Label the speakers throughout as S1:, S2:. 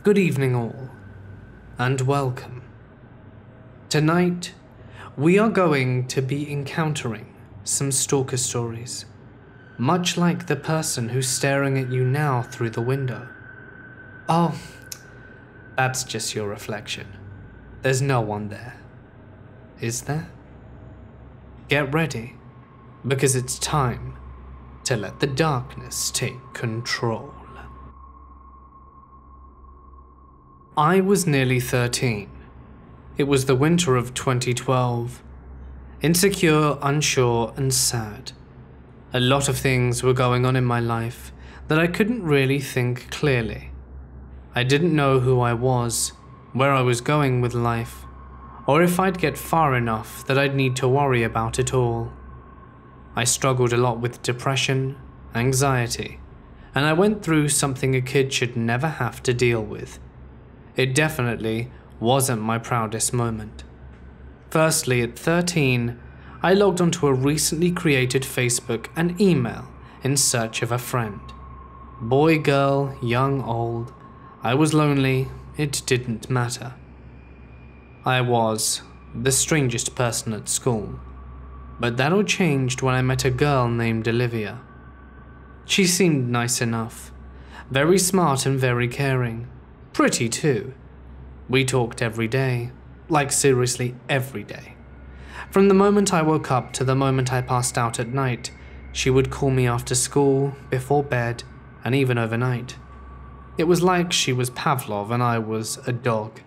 S1: Good evening all, and welcome. Tonight, we are going to be encountering some stalker stories, much like the person who's staring at you now through the window. Oh, that's just your reflection. There's no one there. Is there? Get ready, because it's time to let the darkness take control. I was nearly 13. It was the winter of 2012. Insecure, unsure, and sad. A lot of things were going on in my life that I couldn't really think clearly. I didn't know who I was, where I was going with life, or if I'd get far enough that I'd need to worry about it all. I struggled a lot with depression, anxiety, and I went through something a kid should never have to deal with. It definitely wasn't my proudest moment. Firstly, at 13, I logged onto a recently created Facebook and email in search of a friend. Boy, girl, young, old, I was lonely, it didn't matter. I was the strangest person at school, but that all changed when I met a girl named Olivia. She seemed nice enough, very smart and very caring. Pretty too. We talked every day, like seriously every day. From the moment I woke up to the moment I passed out at night, she would call me after school, before bed, and even overnight. It was like she was Pavlov and I was a dog.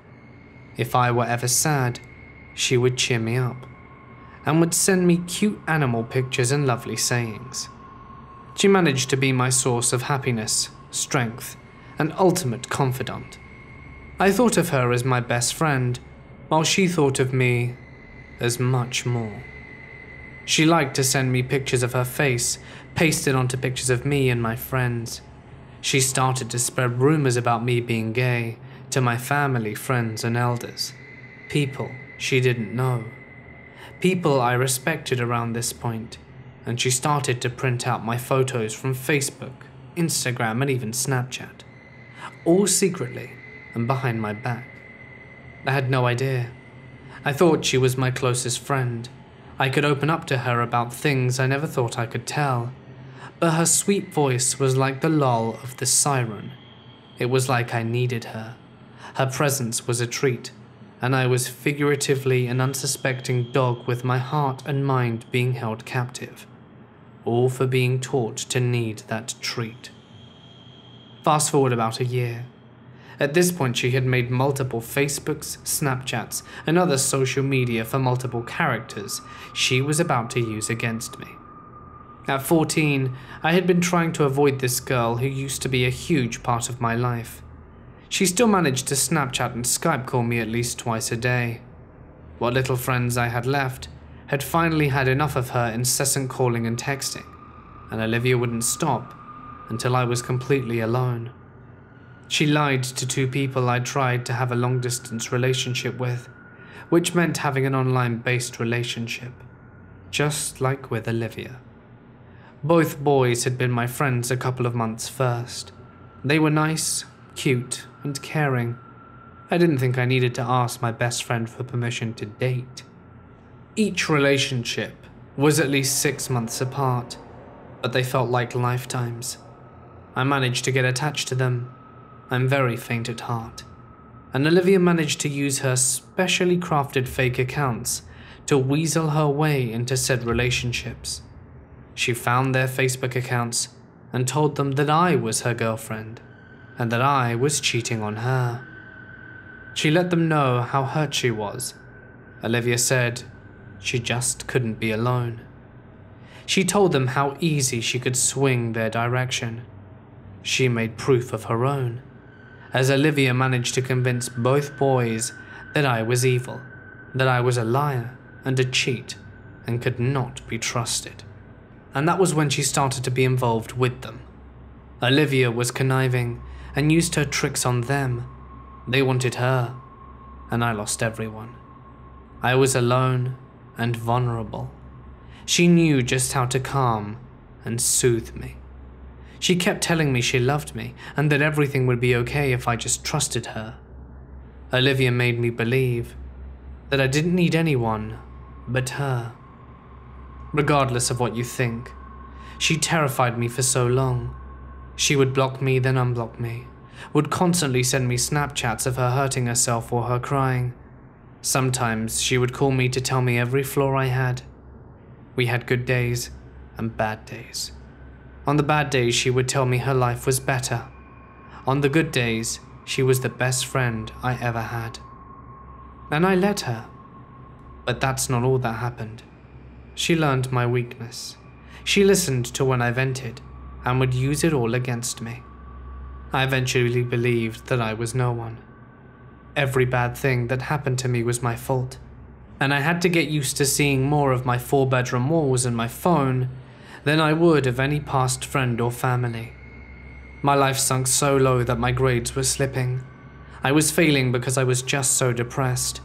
S1: If I were ever sad, she would cheer me up, and would send me cute animal pictures and lovely sayings. She managed to be my source of happiness, strength, and ultimate confidant. I thought of her as my best friend, while she thought of me as much more. She liked to send me pictures of her face, pasted onto pictures of me and my friends. She started to spread rumors about me being gay to my family, friends, and elders. People she didn't know. People I respected around this point, and she started to print out my photos from Facebook, Instagram, and even Snapchat. All secretly and behind my back. I had no idea. I thought she was my closest friend. I could open up to her about things I never thought I could tell. But her sweet voice was like the lull of the siren. It was like I needed her. Her presence was a treat, and I was figuratively an unsuspecting dog with my heart and mind being held captive. All for being taught to need that treat. Fast forward about a year. At this point, she had made multiple Facebooks, Snapchats, and other social media for multiple characters she was about to use against me. At 14, I had been trying to avoid this girl who used to be a huge part of my life. She still managed to Snapchat and Skype call me at least twice a day. What little friends I had left had finally had enough of her incessant calling and texting, and Olivia wouldn't stop until I was completely alone. She lied to two people I tried to have a long-distance relationship with, which meant having an online-based relationship, just like with Olivia. Both boys had been my friends a couple of months first. They were nice, cute, and caring. I didn't think I needed to ask my best friend for permission to date. Each relationship was at least 6 months apart, but they felt like lifetimes. I managed to get attached to them. I'm very faint at heart, and Olivia managed to use her specially crafted fake accounts to weasel her way into said relationships. She found their Facebook accounts and told them that I was her girlfriend, and that I was cheating on her. She let them know how hurt she was. Olivia said she just couldn't be alone. She told them how easy she could swing their direction. She made proof of her own, as Olivia managed to convince both boys that I was evil, that I was a liar and a cheat, and could not be trusted. And that was when she started to be involved with them. Olivia was conniving and used her tricks on them. They wanted her, and I lost everyone. I was alone and vulnerable. She knew just how to calm and soothe me. She kept telling me she loved me and that everything would be okay if I just trusted her. Olivia made me believe that I didn't need anyone but her. Regardless of what you think, she terrified me for so long. She would block me, then unblock me, would constantly send me Snapchats of her hurting herself or her crying. Sometimes she would call me to tell me every flaw I had. We had good days and bad days. On the bad days, she would tell me her life was better. On the good days, she was the best friend I ever had. And I let her. But that's not all that happened. She learned my weakness. She listened to when I vented and would use it all against me. I eventually believed that I was no one. Every bad thing that happened to me was my fault, and I had to get used to seeing more of my 4-bedroom walls and my phone than I would of any past friend or family. My life sunk so low that my grades were slipping. I was failing because I was just so depressed.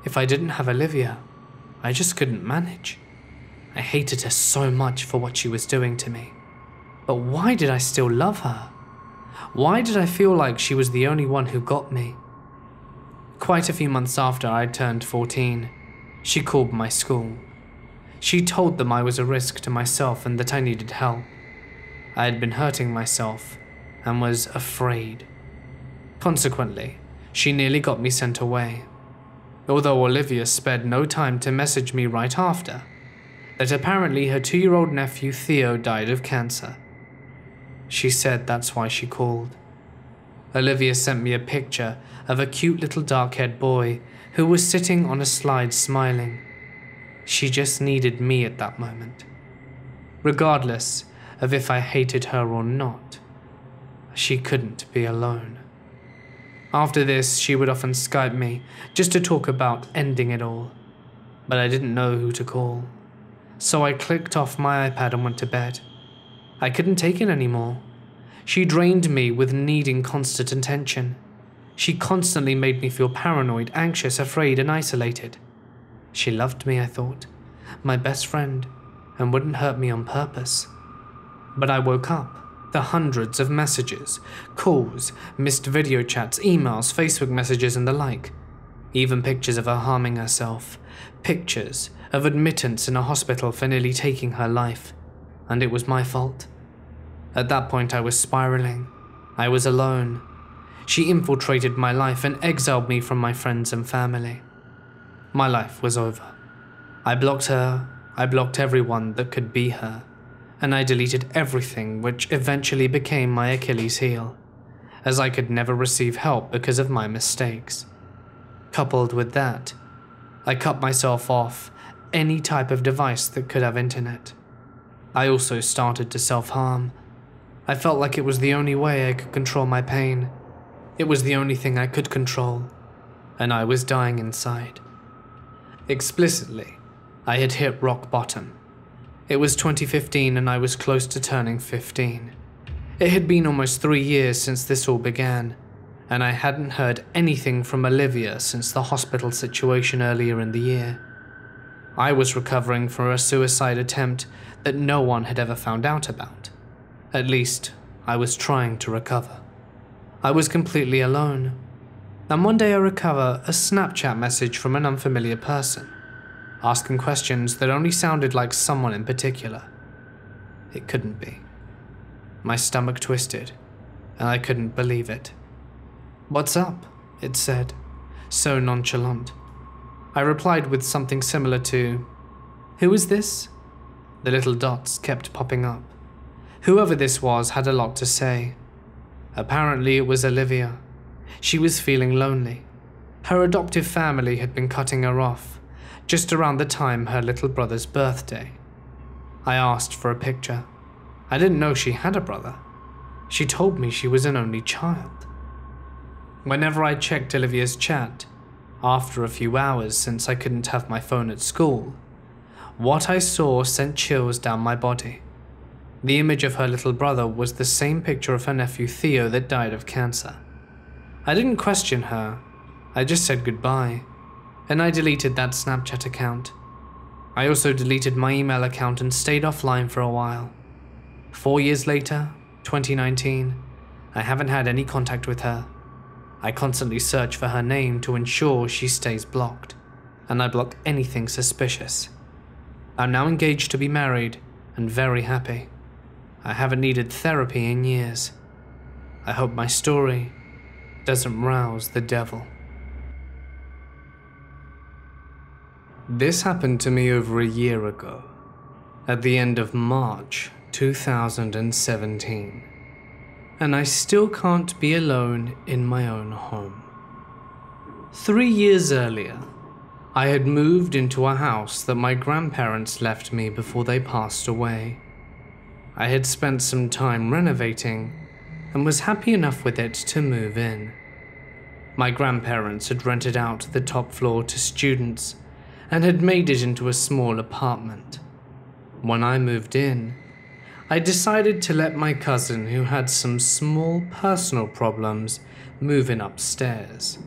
S1: If I didn't have Olivia, I just couldn't manage. I hated her so much for what she was doing to me. But why did I still love her? Why did I feel like she was the only one who got me? Quite a few months after I turned 14, she called my school. She told them I was a risk to myself and that I needed help. I had been hurting myself and was afraid. Consequently, she nearly got me sent away. Although Olivia spared no time to message me right after that apparently her 2-year-old nephew Theo died of cancer. She said that's why she called. Olivia sent me a picture of a cute little dark-haired boy who was sitting on a slide smiling. She just needed me at that moment. Regardless of if I hated her or not, she couldn't be alone. After this, she would often Skype me just to talk about ending it all, but I didn't know who to call. So I clicked off my iPad and went to bed. I couldn't take it anymore. She drained me with needing constant attention. She constantly made me feel paranoid, anxious, afraid, and isolated. She loved me, I thought, my best friend, and wouldn't hurt me on purpose. But I woke up. The hundreds of messages, calls, missed video chats, emails, Facebook messages, and the like. Even pictures of her harming herself. Pictures of admittance in a hospital for nearly taking her life. And it was my fault. At that point, I was spiraling. I was alone. She infiltrated my life and exiled me from my friends and family. My life was over. I blocked her. I blocked everyone that could be her. And I deleted everything, which eventually became my Achilles heel, as I could never receive help because of my mistakes. Coupled with that, I cut myself off any type of device that could have internet. I also started to self-harm. I felt like it was the only way I could control my pain. It was the only thing I could control, and I was dying inside. Explicitly, I had hit rock bottom. It was 2015 and I was close to turning 15. It had been almost 3 years since this all began, and I hadn't heard anything from Olivia since the hospital situation earlier in the year. I was recovering from a suicide attempt that no one had ever found out about. At least, I was trying to recover. I was completely alone. And one day I recover a Snapchat message from an unfamiliar person, asking questions that only sounded like someone in particular. It couldn't be. My stomach twisted, and I couldn't believe it. "What's up?" it said, so nonchalant. I replied with something similar to, "Who is this?" The little dots kept popping up. Whoever this was had a lot to say. Apparently it was Olivia. She was feeling lonely. Her adoptive family had been cutting her off, just around the time her little brother's birthday. I asked for a picture. I didn't know she had a brother. She told me she was an only child. Whenever I checked Olivia's chat, after a few hours since I couldn't have my phone at school, what I saw sent chills down my body. The image of her little brother was the same picture of her nephew Theo that died of cancer. I didn't question her, I just said goodbye, and I deleted that Snapchat account. I also deleted my email account and stayed offline for a while. 4 years later, 2019. I haven't had any contact with her. I constantly search for her name to ensure she stays blocked, and I block anything suspicious. I'm now engaged to be married and very happy. I haven't needed therapy in years. I hope my story doesn't rouse the devil. This happened to me over a year ago, at the end of March 2017, and I still can't be alone in my own home. 3 years earlier, I had moved into a house that my grandparents left me before they passed away. I had spent some time renovating and was happy enough with it to move in. My grandparents had rented out the top floor to students and had made it into a small apartment. When I moved in, I decided to let my cousin, who had some small personal problems, move in upstairs,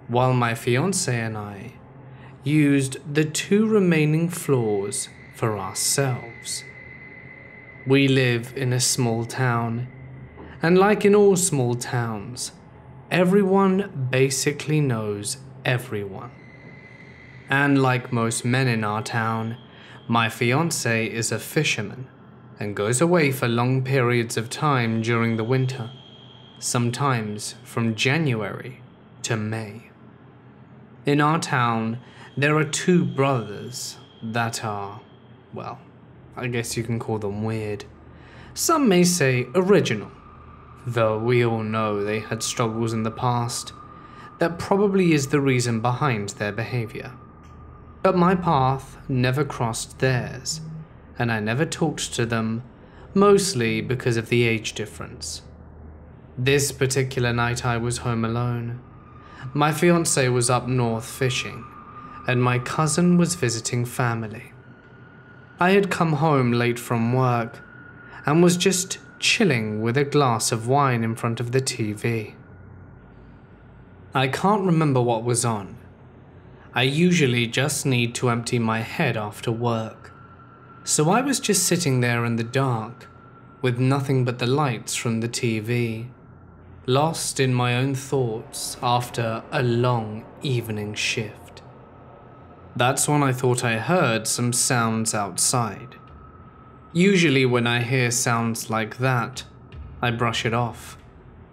S1: while my fiancé and I used the 2 remaining floors for ourselves. We live in a small town, and like in all small towns, everyone basically knows everyone. And like most men in our town, my fiancé is a fisherman and goes away for long periods of time during the winter, sometimes from January to May. In our town, there are 2 brothers that are, well, I guess you can call them weird. Some may say original, though we all know they had struggles in the past. That probably is the reason behind their behavior. But my path never crossed theirs, and I never talked to them, mostly because of the age difference. This particular night I was home alone. My fiancé was up north fishing, and my cousin was visiting family. I had come home late from work and was just chilling with a glass of wine in front of the TV. I can't remember what was on. I usually just need to empty my head after work, so I was just sitting there in the dark, with nothing but the lights from the TV, lost in my own thoughts after a long evening shift. That's when I thought I heard some sounds outside. Usually when I hear sounds like that, I brush it off.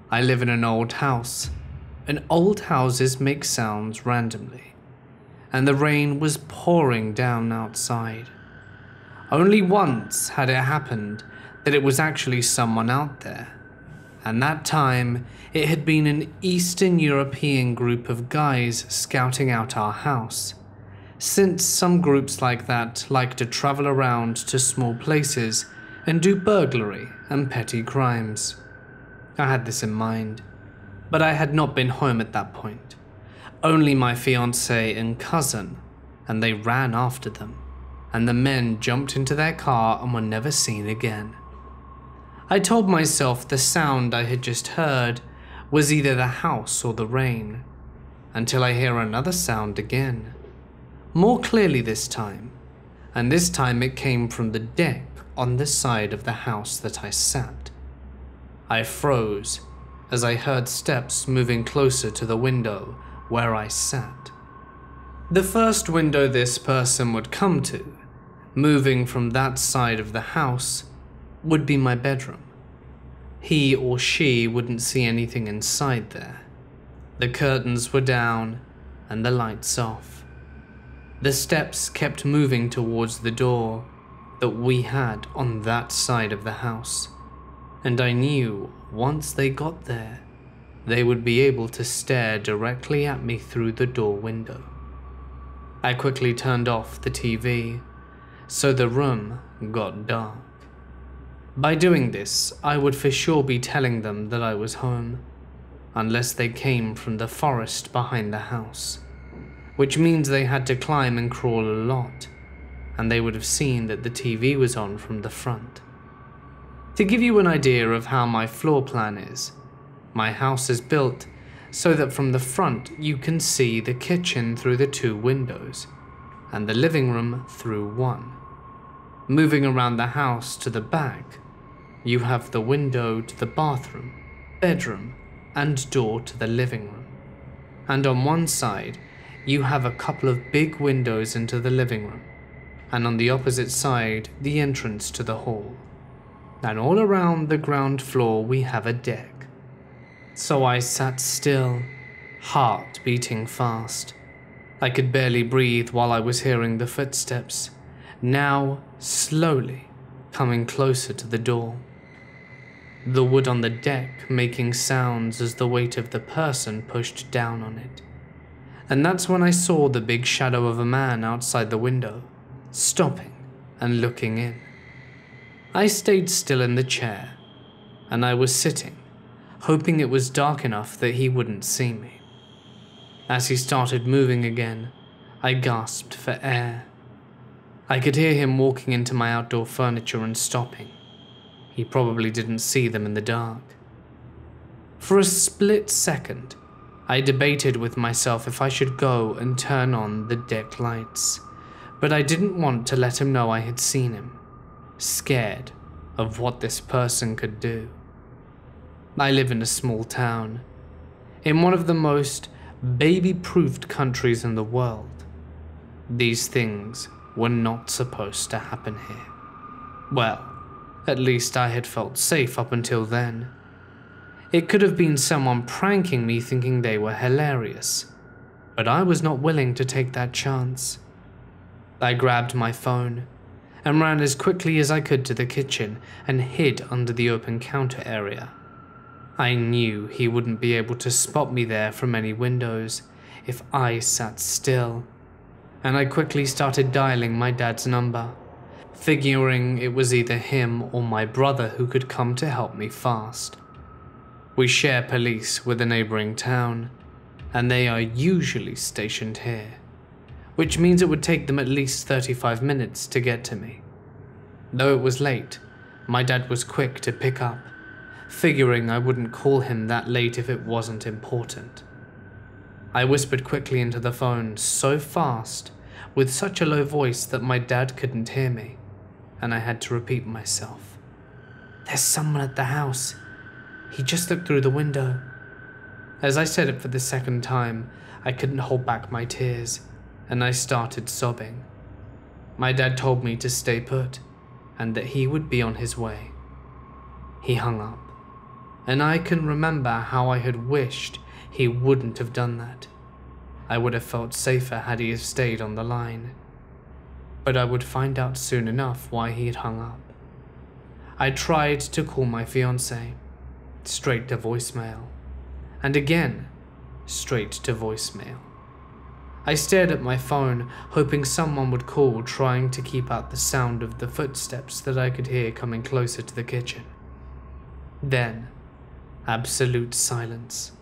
S1: I live in an old house, and old houses make sounds randomly, and the rain was pouring down outside. Only once had it happened that it was actually someone out there, and that time it had been an Eastern European group of guys scouting out our house, since some groups like that like to travel around to small places and do burglary and petty crimes. I had this in mind, but I had not been home at that point. Only my fiancé and cousin, and they ran after them, and the men jumped into their car and were never seen again. I told myself the sound I had just heard was either the house or the rain, until I hear another sound again, more clearly this time, and this time it came from the deck on the side of the house that I sat. I froze as I heard steps moving closer to the window where I sat. The first window this person would come to, moving from that side of the house, would be my bedroom. He or she wouldn't see anything inside there. The curtains were down and the lights off. The steps kept moving towards the door that we had on that side of the house, and I knew once they got there, they would be able to stare directly at me through the door window. I quickly turned off the TV, so the room got dark. By doing this, I would for sure be telling them that I was home, unless they came from the forest behind the house, which means they had to climb and crawl a lot, and they would have seen that the TV was on from the front. To give you an idea of how my floor plan is, my house is built so that from the front you can see the kitchen through the 2 windows, and the living room through one. Moving around the house to the back, you have the window to the bathroom, bedroom, and door to the living room. And on one side, you have a couple of big windows into the living room, and on the opposite side, the entrance to the hall. And all around the ground floor, we have a deck. So I sat still, heart beating fast. I could barely breathe while I was hearing the footsteps, now slowly coming closer to the door. The wood on the deck making sounds as the weight of the person pushed down on it. And that's when I saw the big shadow of a man outside the window, stopping and looking in. I stayed still in the chair, and I was sitting, hoping it was dark enough that he wouldn't see me. As he started moving again, I gasped for air. I could hear him walking into my outdoor furniture and stopping. He probably didn't see them in the dark. For a split second, I debated with myself if I should go and turn on the deck lights, but I didn't want to let him know I had seen him, scared of what this person could do. I live in a small town, in one of the most baby-proofed countries in the world. These things were not supposed to happen here. Well, at least I had felt safe up until then. It could have been someone pranking me thinking they were hilarious, but I was not willing to take that chance. I grabbed my phone and ran as quickly as I could to the kitchen and hid under the open counter area. I knew he wouldn't be able to spot me there from any windows if I sat still, and I quickly started dialing my dad's number, figuring it was either him or my brother who could come to help me fast. We share police with a neighboring town, and they are usually stationed here, which means it would take them at least 35 minutes to get to me. Though it was late, my dad was quick to pick up, figuring I wouldn't call him that late if it wasn't important. I whispered quickly into the phone so fast, with such a low voice that my dad couldn't hear me, and I had to repeat myself. "There's someone at the house. He just looked through the window." As I said it for the second time, I couldn't hold back my tears, and I started sobbing. My dad told me to stay put, and that he would be on his way. He hung up, and I can remember how I had wished he wouldn't have done that. I would have felt safer had he stayed on the line. But I would find out soon enough why he had hung up. I tried to call my fiancée, straight to voicemail, and again, straight to voicemail. I stared at my phone, hoping someone would call, trying to keep out the sound of the footsteps that I could hear coming closer to the kitchen. Then, absolute silence.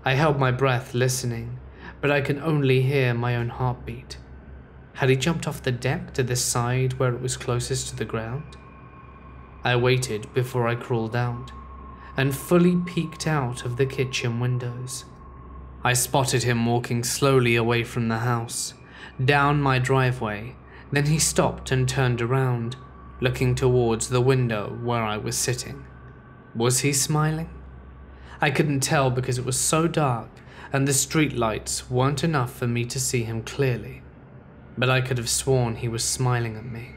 S1: I held my breath listening, but I can only hear my own heartbeat. Had he jumped off the deck to the side where it was closest to the ground? I waited before I crawled out, and fully peeked out of the kitchen windows. I spotted him walking slowly away from the house, down my driveway. Then he stopped and turned around, looking towards the window where I was sitting. Was he smiling? I couldn't tell because it was so dark and the street lights weren't enough for me to see him clearly, but I could have sworn he was smiling at me.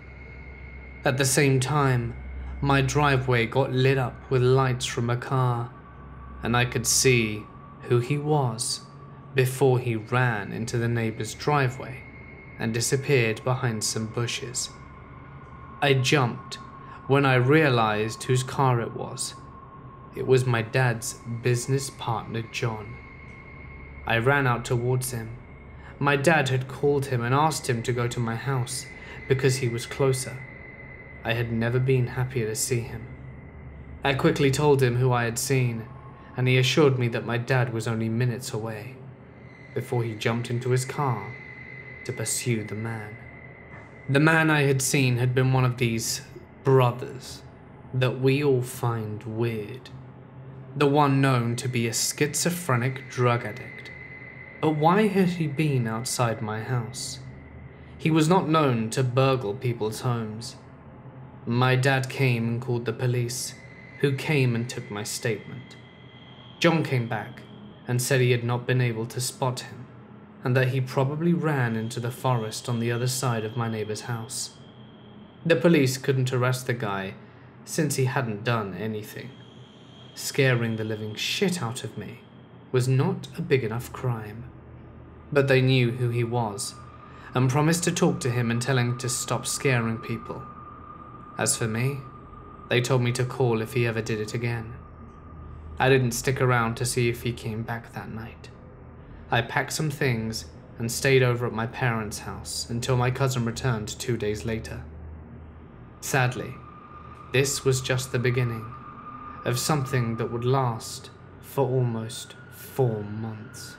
S1: At the same time, my driveway got lit up with lights from a car, and I could see who he was before he ran into the neighbor's driveway and disappeared behind some bushes. I jumped when I realized whose car it was. It was my dad's business partner, John. I ran out towards him. My dad had called him and asked him to go to my house because he was closer. I had never been happier to see him. I quickly told him who I had seen, and he assured me that my dad was only minutes away, before he jumped into his car to pursue the man. The man I had seen had been one of these brothers that we all find weird. The one known to be a schizophrenic drug addict. But why had he been outside my house? He was not known to burgle people's homes. My dad came and called the police, who came and took my statement. John came back and said he had not been able to spot him, and that he probably ran into the forest on the other side of my neighbor's house. The police couldn't arrest the guy since he hadn't done anything. Scaring the living shit out of me was not a big enough crime. But they knew who he was and promised to talk to him and tell him to stop scaring people. As for me, they told me to call if he ever did it again. I didn't stick around to see if he came back that night. I packed some things and stayed over at my parents' house until my cousin returned 2 days later. Sadly, this was just the beginning of something that would last for almost 4 months.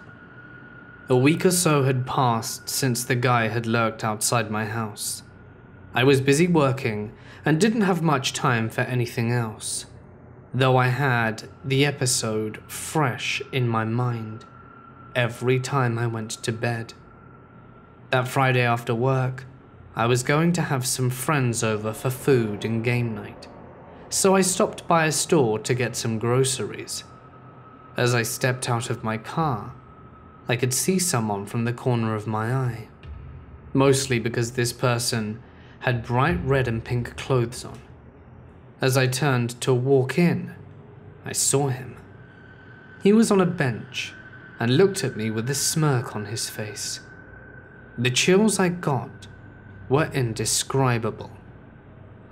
S1: A week or so had passed since the guy had lurked outside my house. I was busy working and didn't have much time for anything else, though I had the episode fresh in my mind every time I went to bed. That Friday after work, I was going to have some friends over for food and game night, so I stopped by a store to get some groceries. As I stepped out of my car, I could see someone from the corner of my eye, mostly because this person had bright red and pink clothes on. As I turned to walk in, I saw him. He was on a bench and looked at me with a smirk on his face. The chills I got were indescribable.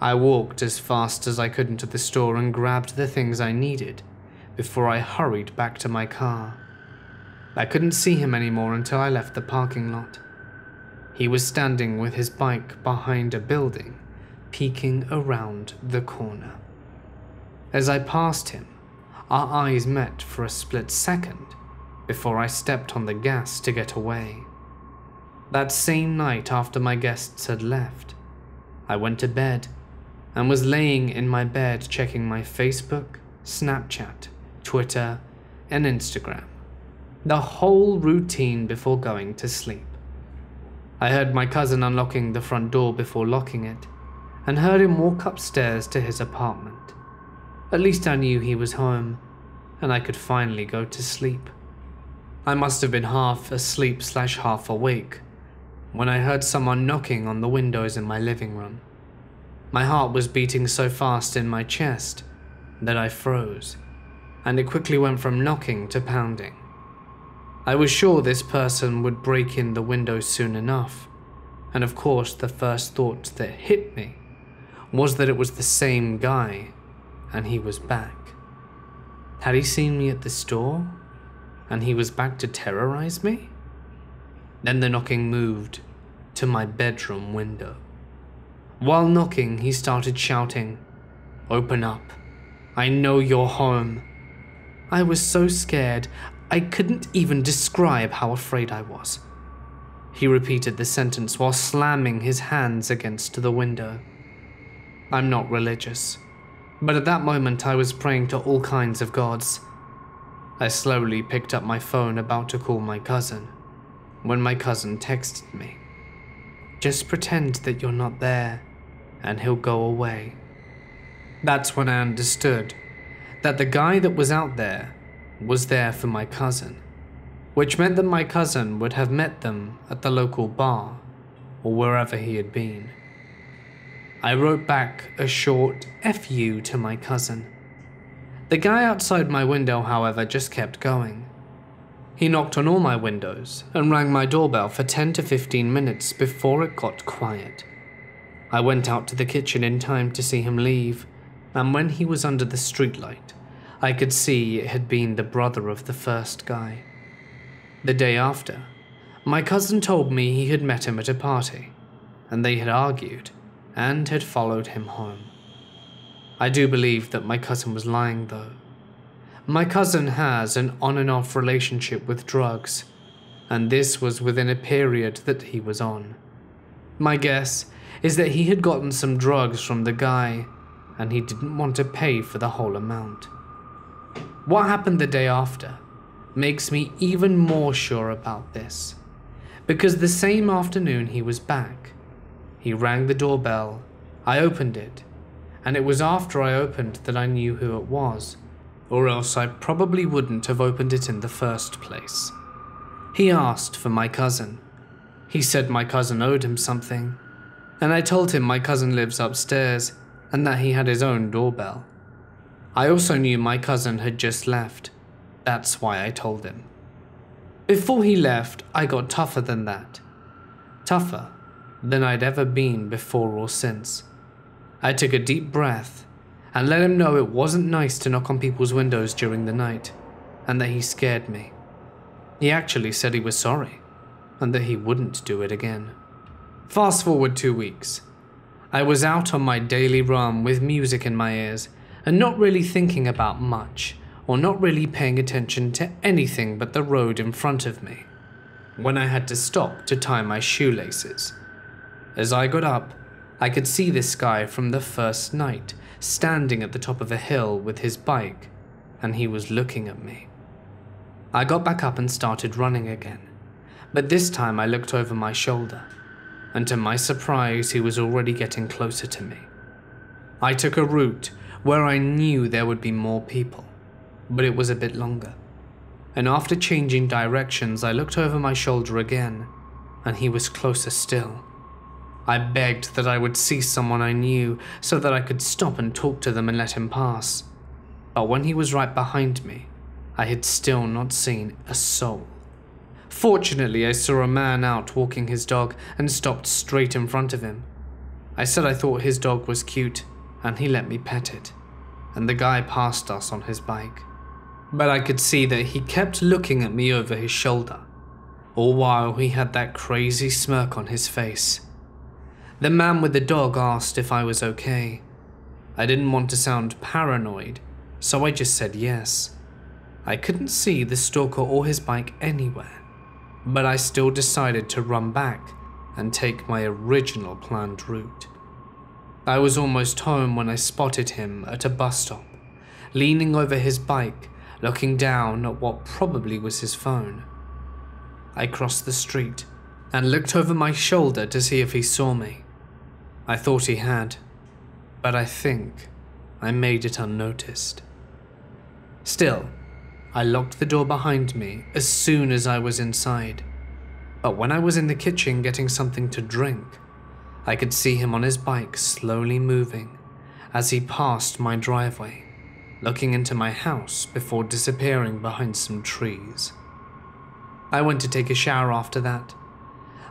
S1: I walked as fast as I could into the store and grabbed the things I needed before I hurried back to my car. I couldn't see him anymore until I left the parking lot. He was standing with his bike behind a building, peeking around the corner. As I passed him, our eyes met for a split second before I stepped on the gas to get away. That same night after my guests had left, I went to bed and was laying in my bed checking my Facebook, Snapchat, Twitter, and Instagram. The whole routine before going to sleep. I heard my cousin unlocking the front door before locking it, and heard him walk upstairs to his apartment. At least I knew he was home, and I could finally go to sleep. I must have been half asleep / half awake when I heard someone knocking on the windows in my living room. My heart was beating so fast in my chest that I froze, and it quickly went from knocking to pounding. I was sure this person would break in the window soon enough, and of course the first thought that hit me was that it was the same guy, and he was back. Had he seen me at the store, and he was back to terrorize me? Then the knocking moved to my bedroom window. While knocking, he started shouting, "Open up, I know you're home." I was so scared, I couldn't even describe how afraid I was. He repeated the sentence while slamming his hands against the window. I'm not religious, but at that moment I was praying to all kinds of gods. I slowly picked up my phone about to call my cousin, when my cousin texted me, "Just pretend that you're not there, and he'll go away." That's when I understood that the guy that was out there was there for my cousin, which meant that my cousin would have met them at the local bar or wherever he had been. I wrote back a short F you to my cousin. The guy outside my window, however, just kept going. He knocked on all my windows and rang my doorbell for 10 to 15 minutes before it got quiet. I went out to the kitchen in time to see him leave, and when he was under the streetlight, I could see it had been the brother of the first guy. The day after, my cousin told me he had met him at a party, and they had argued and had followed him home. I do believe that my cousin was lying though. My cousin has an on and off relationship with drugs, and this was within a period that he was on. My guess is that he had gotten some drugs from the guy, and he didn't want to pay for the whole amount. What happened the day after makes me even more sure about this, because the same afternoon he was back. He rang the doorbell, I opened it, and it was after I opened that I knew who it was, or else I probably wouldn't have opened it in the first place. He asked for my cousin. He said my cousin owed him something, and I told him my cousin lives upstairs and that he had his own doorbell. I also knew my cousin had just left. That's why I told him. Before he left, I got tougher than that. Tougher than I'd ever been before or since. I took a deep breath and let him know it wasn't nice to knock on people's windows during the night, and that he scared me. He actually said he was sorry, and that he wouldn't do it again. Fast forward 2 weeks. I was out on my daily run with music in my ears, and not really thinking about much, or not really paying attention to anything but the road in front of me, when I had to stop to tie my shoelaces. As I got up, I could see this guy from the first night, standing at the top of a hill with his bike, and he was looking at me. I got back up and started running again, but this time I looked over my shoulder, and to my surprise he was already getting closer to me. I took a route where I knew there would be more people, but it was a bit longer, and after changing directions I looked over my shoulder again, and he was closer still. I begged that I would see someone I knew so that I could stop and talk to them and let him pass, but when he was right behind me, I had still not seen a soul. Fortunately, I saw a man out walking his dog and stopped straight in front of him. I said I thought his dog was cute, and he let me pet it, and the guy passed us on his bike. But I could see that he kept looking at me over his shoulder, all while he had that crazy smirk on his face. The man with the dog asked if I was okay. I didn't want to sound paranoid, so I just said yes. I couldn't see the stalker or his bike anywhere, but I still decided to run back and take my original planned route. I was almost home when I spotted him at a bus stop, leaning over his bike, looking down at what probably was his phone. I crossed the street and looked over my shoulder to see if he saw me. I thought he had, but I think I made it unnoticed. Still, I locked the door behind me as soon as I was inside, but when I was in the kitchen getting something to drink, I could see him on his bike slowly moving as he passed my driveway, looking into my house before disappearing behind some trees. I went to take a shower after that.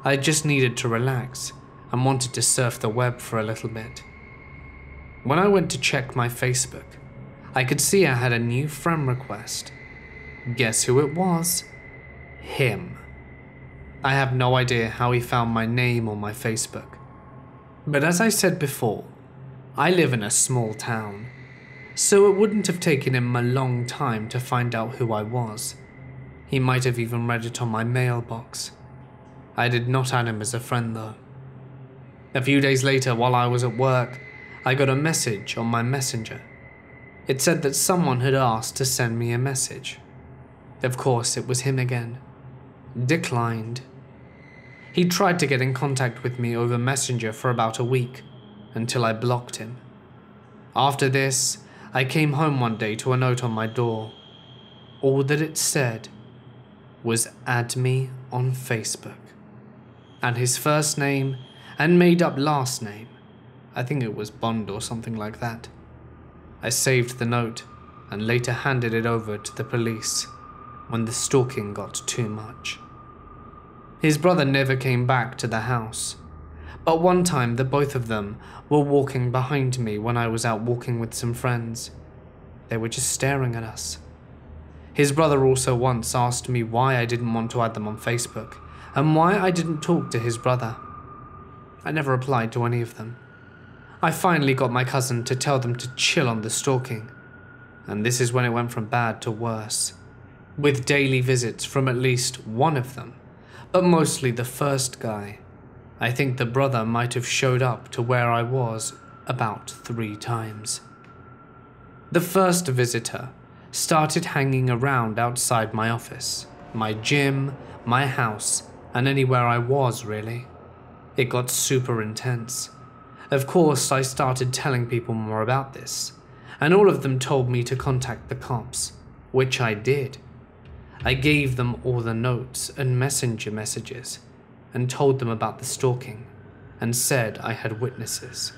S1: I just needed to relax and wanted to surf the web for a little bit. When I went to check my Facebook, I could see I had a new friend request. Guess who it was? Him. I have no idea how he found my name on my Facebook. But as I said before, I live in a small town, so it wouldn't have taken him a long time to find out who I was. He might have even read it on my mailbox. I did not add him as a friend though. A few days later, while I was at work, I got a message on my messenger. It said that someone had asked to send me a message. Of course, it was him again. Declined. He tried to get in contact with me over Messenger for about a week, until I blocked him. After this, I came home one day to a note on my door. All that it said was "add me on Facebook," and his first name and made up last name. I think it was Bond or something like that. I saved the note and later handed it over to the police when the stalking got too much. His brother never came back to the house, but one time the both of them were walking behind me when I was out walking with some friends. They were just staring at us. His brother also once asked me why I didn't want to add them on Facebook and why I didn't talk to his brother. I never replied to any of them. I finally got my cousin to tell them to chill on the stalking, and this is when it went from bad to worse, with daily visits from at least one of them, but mostly the first guy. I think the brother might have showed up to where I was about 3 times. The first visitor started hanging around outside my office, my gym, my house, and anywhere I was really. It got super intense, Of course, I started telling people more about this, and all of them told me to contact the cops, which I did. I gave them all the notes and messenger messages, and told them about the stalking, and said I had witnesses.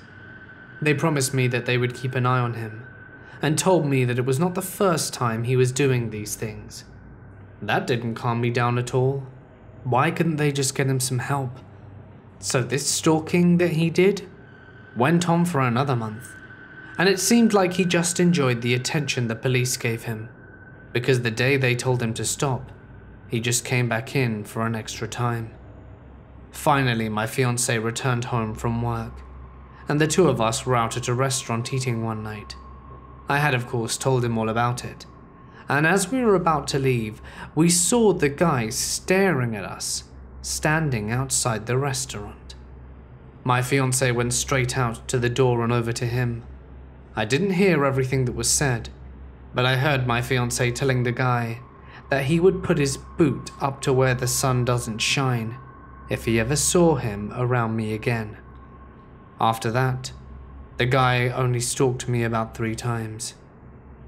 S1: They promised me that they would keep an eye on him, and told me that it was not the first time he was doing these things. That didn't calm me down at all. Why couldn't they just get him some help? So this stalking that he did went on for another month, and it seemed like he just enjoyed the attention the police gave him, because the day they told him to stop, he just came back in for an extra time. Finally, my fiancée returned home from work, and the two of us were out at a restaurant eating one night. I had of course told him all about it, and as we were about to leave, we saw the guy staring at us, standing outside the restaurant. My fiancée went straight out to the door and over to him. I didn't hear everything that was said, but I heard my fiancée telling the guy that he would put his boot up to where the sun doesn't shine if he ever saw him around me again. After that, the guy only stalked me about 3 times.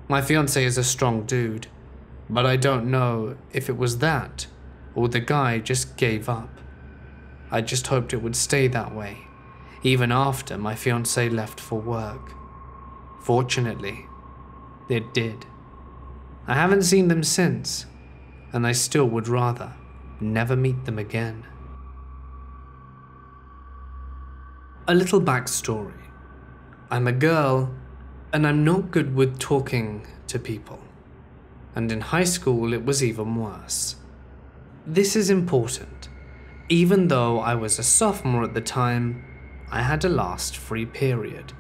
S1: My fiancé is a strong dude, but I don't know if it was that or the guy just gave up. I just hoped it would stay that way, even after my fiancé left for work. Fortunately, it did. I haven't seen them since, and I still would rather never meet them again. A little backstory. I'm a girl, and I'm not good with talking to people. And in high school, it was even worse. This is important. Even though I was a sophomore at the time, I had a last free period.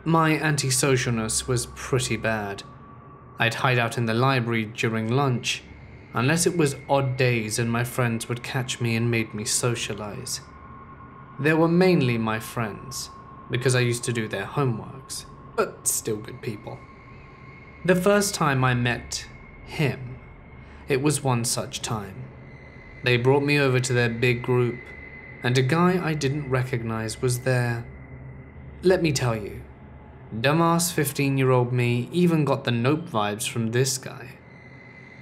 S1: My antisocialness was pretty bad. I'd hide out in the library during lunch, unless it was odd days and my friends would catch me and made me socialize. They were mainly my friends, because I used to do their homeworks, but still good people. The first time I met him, it was one such time. They brought me over to their big group, and a guy I didn't recognize was there. Let me tell you, dumbass 15-year-old me even got the nope vibes from this guy.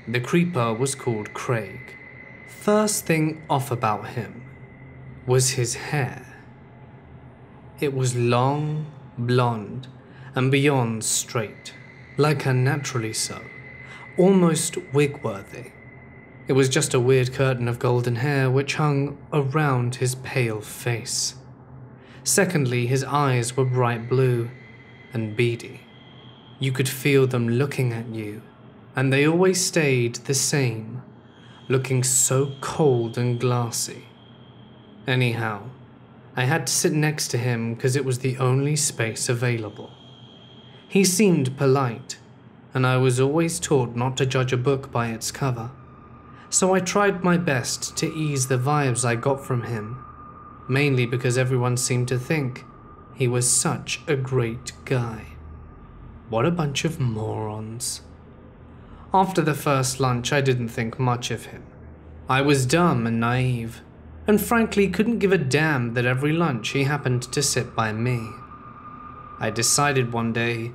S1: The creeper was called Craig. First thing off about him was his hair. It was long, blonde, and beyond straight, like unnaturally so, almost wig-worthy. It was just a weird curtain of golden hair which hung around his pale face. Secondly, his eyes were bright blue and beady. You could feel them looking at you, and they always stayed the same, looking so cold and glassy. Anyhow, I had to sit next to him because it was the only space available. He seemed polite, and I was always taught not to judge a book by its cover, so I tried my best to ease the vibes I got from him, mainly because everyone seemed to think he was such a great guy. What a bunch of morons. After the first lunch, I didn't think much of him. I was dumb and naive, and frankly couldn't give a damn that every lunch he happened to sit by me. I decided one day,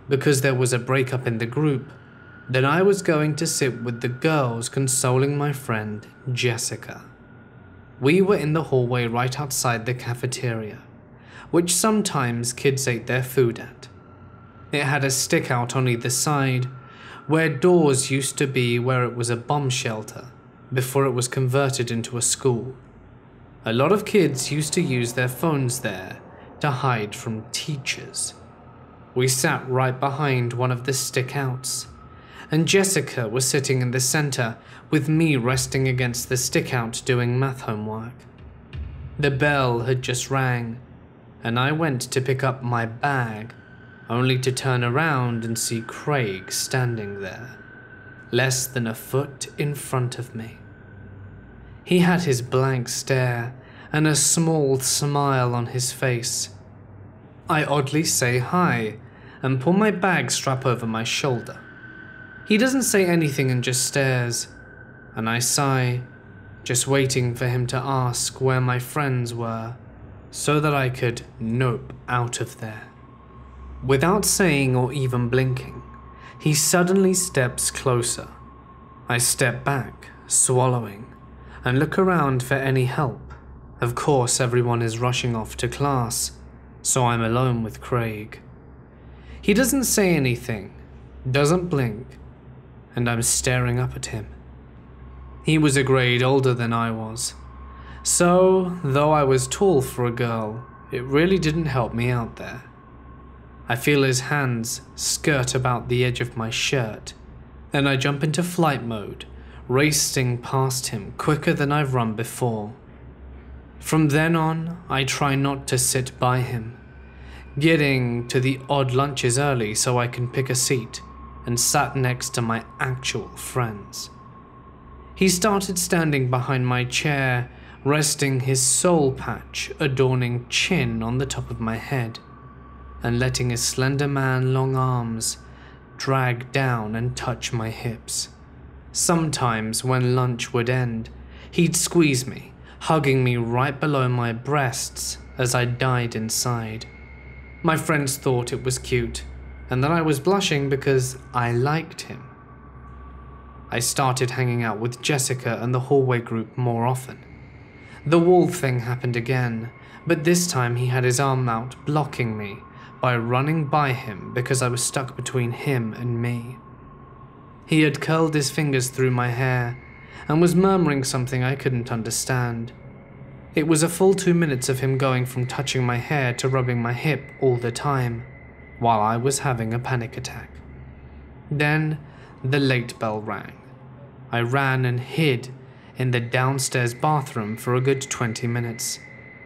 S1: because there was a breakup in the group, that I was going to sit with the girls consoling my friend Jessica. We were in the hallway right outside the cafeteria, which sometimes kids ate their food at. It had a stick out on either side, where doors used to be where it was a bomb shelter, before it was converted into a school. A lot of kids used to use their phones there to hide from teachers. We sat right behind one of the stick-outs, and Jessica was sitting in the center with me resting against the stick-out doing math homework. The bell had just rang, and I went to pick up my bag, only to turn around and see Craig standing there, less than a foot in front of me. He had his blank stare and a small smile on his face. I oddly say hi and pull my bag strap over my shoulder. He doesn't say anything and just stares, and I sigh, just waiting for him to ask where my friends were. so that I could nope out of there. Without saying or even blinking, he suddenly steps closer. I step back, swallowing, and look around for any help. Of course, everyone is rushing off to class, so I'm alone with Craig. He doesn't say anything, doesn't blink, and I'm staring up at him. He was a grade older than I was, so though I was tall for a girl, it really didn't help me out there. I feel his hands skirt about the edge of my shirt, and I jump into flight mode, racing past him quicker than I've run before. From then on, I try not to sit by him, getting to the odd lunches early so I can pick a seat, and sat next to my actual friends. He started standing behind my chair, resting his soul patch adorning chin on the top of my head, and letting his slender man long arms drag down and touch my hips. Sometimes when lunch would end, he'd squeeze me, hugging me right below my breasts as I died inside. My friends thought it was cute, and that I was blushing because I liked him. I started hanging out with Jessica and the hallway group more often. The wall thing happened again, but this time he had his arm out blocking me by running by him because I was stuck between him and me. He had curled his fingers through my hair and was murmuring something I couldn't understand. It was a full 2 minutes of him going from touching my hair to rubbing my hip all the time, while I was having a panic attack. Then the late bell rang. I ran and hid in the downstairs bathroom for a good 20 minutes.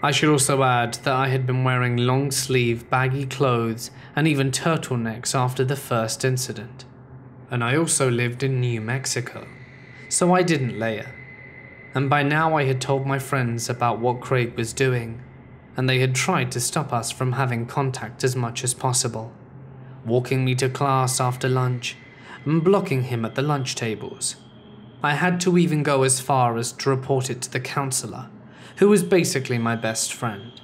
S1: I should also add that I had been wearing long-sleeve baggy clothes and even turtlenecks after the first incident. And I also lived in New Mexico, so I didn't layer. And by now I had told my friends about what Craig was doing, and they had tried to stop us from having contact as much as possible, walking me to class after lunch and blocking him at the lunch tables. I had to even go as far as to report it to the counselor, who was basically my best friend.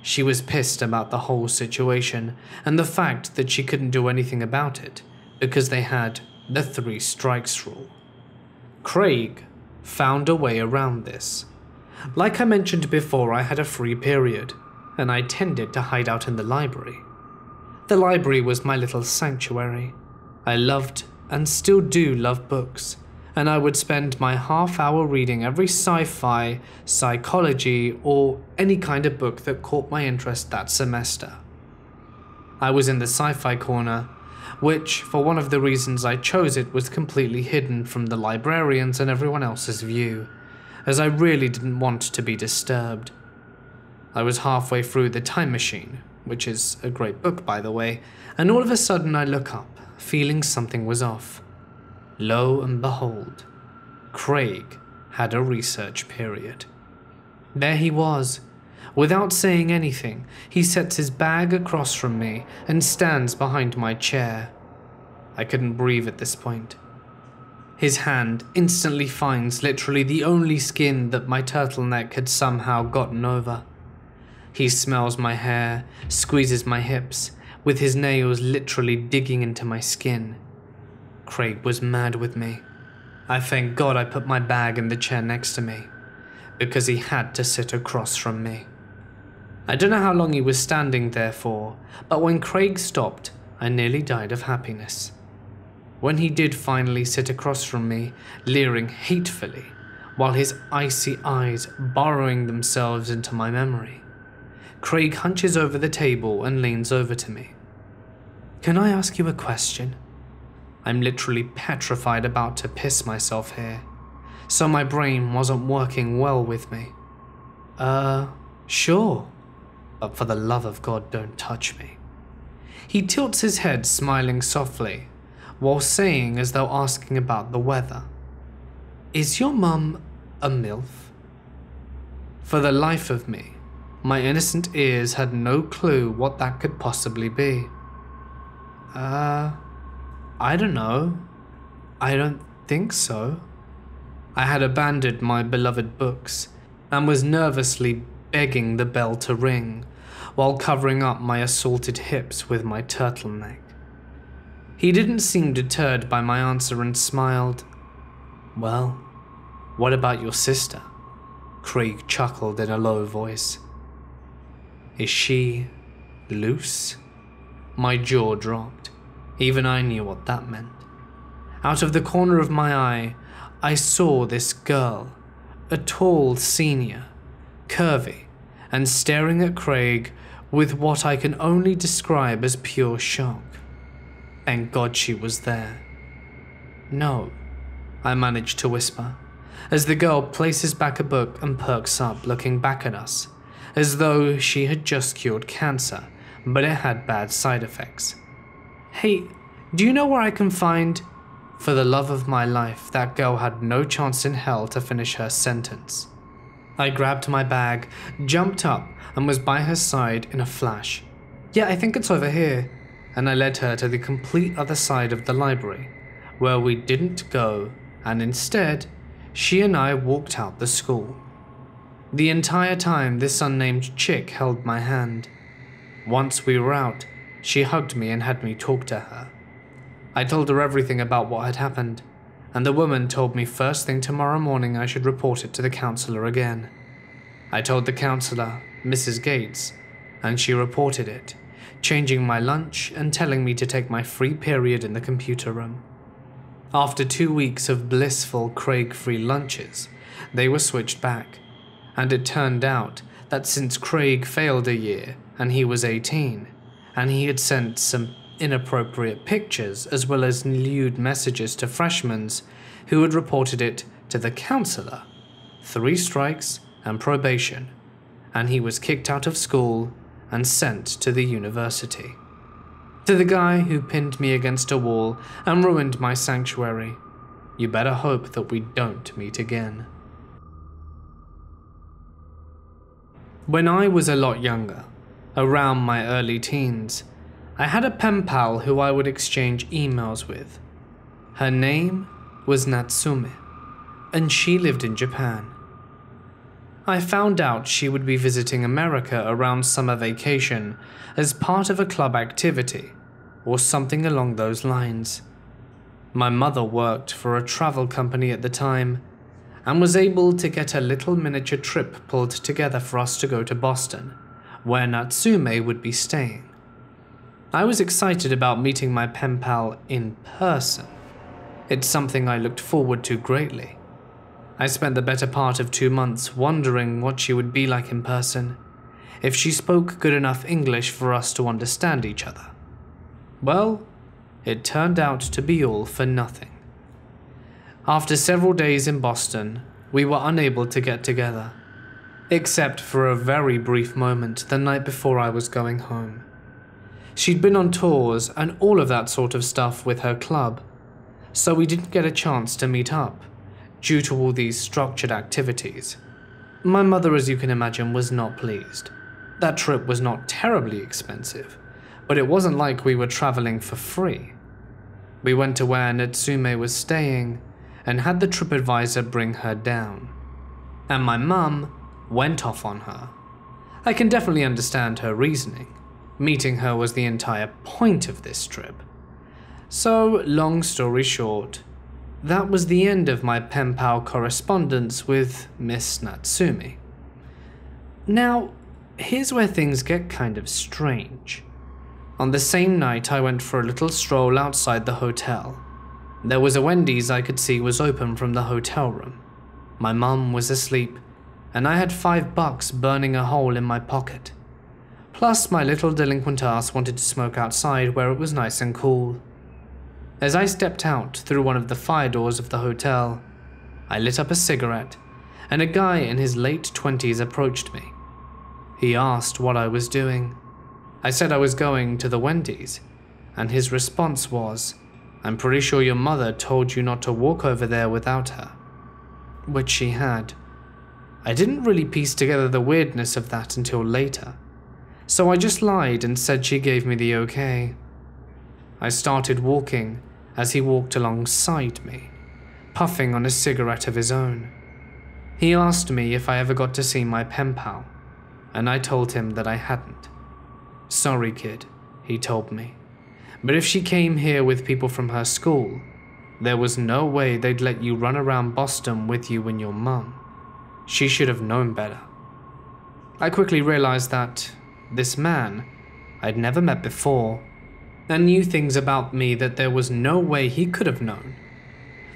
S1: She was pissed about the whole situation and the fact that she couldn't do anything about it because they had the 3 strikes rule. Craig found a way around this. Like I mentioned before, I had a free period, and I tended to hide out in the library. The library was my little sanctuary. I loved and still do love books, and I would spend my half-hour reading every sci-fi, psychology, or any kind of book that caught my interest that semester. I was in the sci-fi corner, which, for one of the reasons I chose it, was completely hidden from the librarians and everyone else's view, as I really didn't want to be disturbed. I was halfway through The Time Machine, which is a great book by the way, and all of a sudden I look up, feeling something was off. Lo and behold, Craig had a research period. There he was. Without saying anything, he sets his bag across from me and stands behind my chair. I couldn't breathe at this point. His hand instantly finds literally the only skin that my turtleneck had somehow gotten over. He smells my hair, squeezes my hips, with his nails literally digging into my skin. Craig was mad with me. I thank God I put my bag in the chair next to me, because he had to sit across from me. I don't know how long he was standing there for, but when Craig stopped, I nearly died of happiness. When he did finally sit across from me, leering hatefully, while his icy eyes burrowing themselves into my memory, Craig hunches over the table and leans over to me. "Can I ask you a question?" I'm literally petrified about to piss myself here, so my brain wasn't working well with me. Sure. But for the love of God, don't touch me." He tilts his head, smiling softly, while saying as though asking about the weather, "Is your mum a MILF?" For the life of me, my innocent ears had no clue what that could possibly be. I don't know. I don't think so." I had abandoned my beloved books and was nervously begging the bell to ring, while covering up my assaulted hips with my turtleneck. He didn't seem deterred by my answer and smiled. "Well, what about your sister?" Craig chuckled in a low voice. "Is she loose?" My jaw dropped. Even I knew what that meant. Out of the corner of my eye, I saw this girl, a tall senior, curvy, and staring at Craig with what I can only describe as pure shock. Thank God she was there. "No," I managed to whisper, as the girl places back a book and perks up, looking back at us, as though she had just cured cancer, but it had bad side effects. "Hey, do you know where I can find—" For the love of my life, that girl had no chance in hell to finish her sentence. I grabbed my bag, jumped up, and was by her side in a flash. "Yeah, I think it's over here," and I led her to the complete other side of the library, where we didn't go, and instead, she and I walked out the school. The entire time, this unnamed chick held my hand. Once we were out, she hugged me and had me talk to her. I told her everything about what had happened, and the woman told me first thing tomorrow morning I should report it to the counselor again. I told the counselor, Mrs. Gates, and she reported it, changing my lunch and telling me to take my free period in the computer room. After 2 weeks of blissful Craig-free lunches, they were switched back, and it turned out that since Craig failed a year and he was 18, and he had sent some inappropriate pictures as well as lewd messages to freshmen who had reported it to the counselor, 3 strikes and probation, and he was kicked out of school and sent to the university. To the guy who pinned me against a wall and ruined my sanctuary, you better hope that we don't meet again. When I was a lot younger, around my early teens, I had a pen pal who I would exchange emails with. Her name was Natsume, and she lived in Japan. I found out she would be visiting America around summer vacation as part of a club activity, or something along those lines. My mother worked for a travel company at the time, and was able to get a little miniature trip pulled together for us to go to Boston, where Natsume would be staying. I was excited about meeting my pen pal in person. It's something I looked forward to greatly. I spent the better part of 2 months wondering what she would be like in person, if she spoke good enough English for us to understand each other. Well, it turned out to be all for nothing. After several days in Boston, we were unable to get together, except for a very brief moment the night before I was going home. She'd been on tours and all of that sort of stuff with her club, so we didn't get a chance to meet up, due to all these structured activities. My mother, as you can imagine, was not pleased. That trip was not terribly expensive, but it wasn't like we were traveling for free. We went to where Natsume was staying and had the TripAdvisor bring her down. And my mum went off on her. I can definitely understand her reasoning. Meeting her was the entire point of this trip. So, long story short, that was the end of my pen pal correspondence with Miss Natsume. Now, here's where things get kind of strange. On the same night, I went for a little stroll outside the hotel. There was a Wendy's I could see was open from the hotel room. My mum was asleep, and I had $5 burning a hole in my pocket. Plus, my little delinquent ass wanted to smoke outside where it was nice and cool. As I stepped out through one of the fire doors of the hotel, I lit up a cigarette, and a guy in his late 20s approached me. He asked what I was doing. I said I was going to the Wendy's, and his response was, "I'm pretty sure your mother told you not to walk over there without her," which she had. I didn't really piece together the weirdness of that until later, so I just lied and said she gave me the okay. I started walking as he walked alongside me, puffing on a cigarette of his own. He asked me if I ever got to see my pen pal, and I told him that I hadn't. "Sorry, kid," he told me, "but if she came here with people from her school, there was no way they'd let you run around Boston with you and your mum. She should have known better." I quickly realized that this man I'd never met before and knew things about me that there was no way he could have known.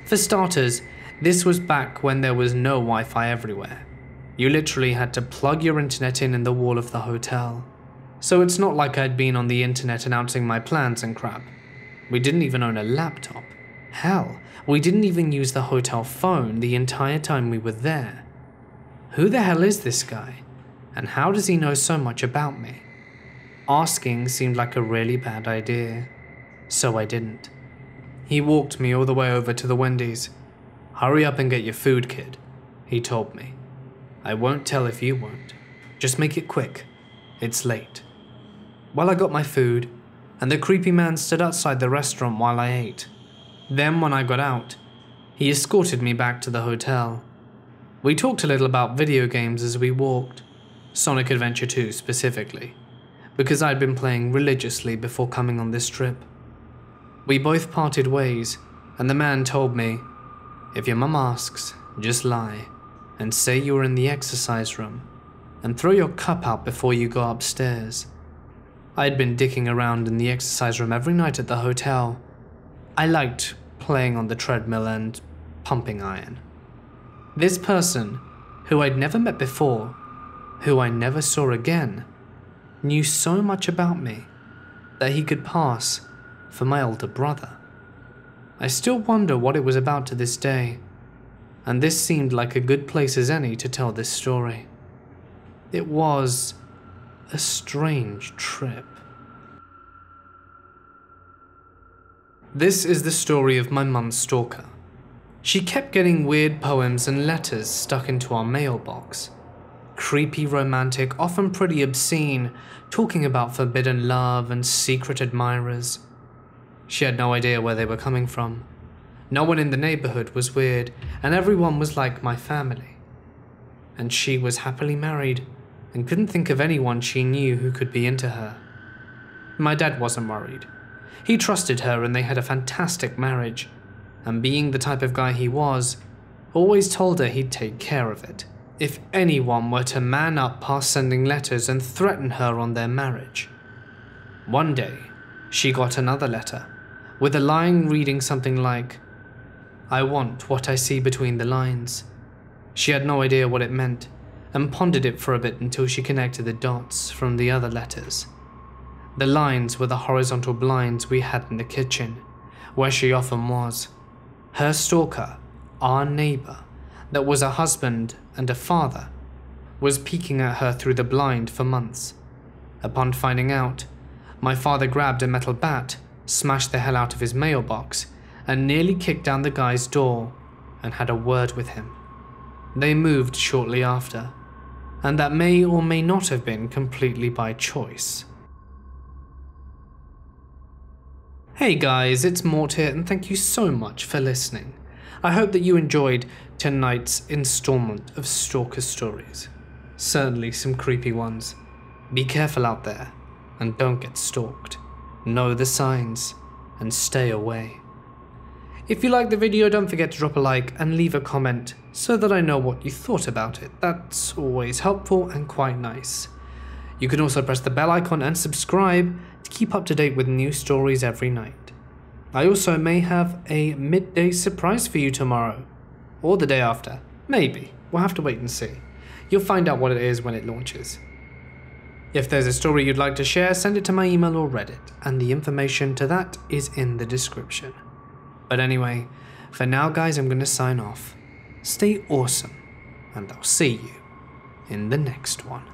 S1: For starters, this was back when there was no Wi-Fi everywhere. You literally had to plug your internet in the wall of the hotel. So it's not like I'd been on the internet announcing my plans and crap. We didn't even own a laptop. Hell, we didn't even use the hotel phone the entire time we were there. Who the hell is this guy? And how does he know so much about me? Asking seemed like a really bad idea, so I didn't. He walked me all the way over to the Wendy's. "Hurry up and get your food, kid," he told me. "I won't tell if you won't. Just make it quick. It's late." Well, I got my food, and the creepy man stood outside the restaurant while I ate. Then when I got out, he escorted me back to the hotel. We talked a little about video games as we walked, Sonic Adventure 2 specifically, because I'd been playing religiously before coming on this trip. We both parted ways, and the man told me, "If your mum asks, just lie, and say you were in the exercise room, and throw your cup out before you go upstairs." I'd been dicking around in the exercise room every night at the hotel. I liked playing on the treadmill and pumping iron. This person, who I'd never met before, who I never saw again, knew so much about me that he could pass for my older brother. I still wonder what it was about to this day, and this seemed like a good place as any to tell this story. It was a strange trip. This is the story of my mum's stalker. She kept getting weird poems and letters stuck into our mailbox. Creepy, romantic, often pretty obscene, talking about forbidden love and secret admirers. She had no idea where they were coming from. No one in the neighborhood was weird, and everyone was like my family. And she was happily married, and couldn't think of anyone she knew who could be into her. My dad wasn't worried. He trusted her and they had a fantastic marriage, and being the type of guy he was, always told her he'd take care of it if anyone were to man up past sending letters and threaten her on their marriage. One day, she got another letter, with a line reading something like, "I want what I see between the lines." She had no idea what it meant, and pondered it for a bit until she connected the dots from the other letters. The lines were the horizontal blinds we had in the kitchen, where she often was. Her stalker, our neighbor, that was a husband and a father, was peeking at her through the blind for months. Upon finding out, my father grabbed a metal bat, smashed the hell out of his mailbox, and nearly kicked down the guy's door and had a word with him. They moved shortly after, and that may or may not have been completely by choice. Hey guys, it's Mort here, and thank you so much for listening. I hope that you enjoyed tonight's installment of Stalker Stories. Certainly some creepy ones. Be careful out there, and don't get stalked. Know the signs, and stay away. If you liked the video, don't forget to drop a like and leave a comment so that I know what you thought about it. That's always helpful and quite nice. You can also press the bell icon and subscribe to keep up to date with new stories every night. I also may have a midday surprise for you tomorrow, or the day after. Maybe. We'll have to wait and see. You'll find out what it is when it launches. If there's a story you'd like to share, send it to my email or Reddit, and the information to that is in the description. But anyway, for now guys, I'm going to sign off. Stay awesome, and I'll see you in the next one.